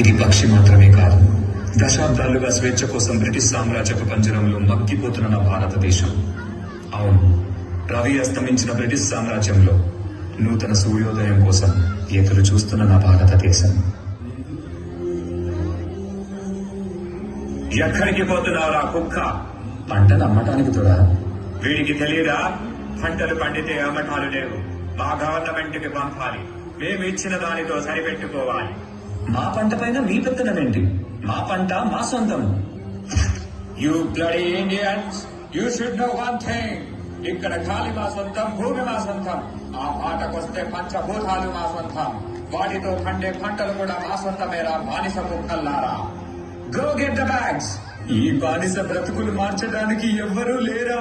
ఇది పక్షి మాత్రమే కాదు, దశాబ్దాలుగా స్వేచ్ఛ కోసం బ్రిటిష్ సామ్రాజ్యపు పంజరంలో మగ్గిపోతున్న నా భారతదేశం. అవును, రవి అస్తమించిన బ్రిటిష్ సామ్రాజ్యంలో నూతన సూర్యోదయం కోసం ఎదురు చూస్తున్న నా భారతదేశం. ఎక్కడికి పోతున్నావురా కుక్క? పంటలు అమ్మటానికి తోడా? వీడికి తెలియదా, పంటలు పండితే అమ్మటాలు లేవు, మా గవర్నమెంట్కి పంపాలి, మేము ఇచ్చిన దానితో సరిపెట్టుకోవాలి. మా పంట పైన మీ పెత్తనమేంటి? మా పంట మా సొంతం. You bloody Indians, you should know one thing. ఇక్కడ గాలి మా సొంతం, భూమి మా సొంతం. ఆ మాటకొస్తే పంచభూతాలు మా సొంతం. వాటితో పండే పంటలు కూడా మా సొంతమేరా బానిస కుక్కల్లారా. Go get the bags. ఈ బానిస బ్రతుకులు మార్చడానికి ఎవ్వరూ లేరా?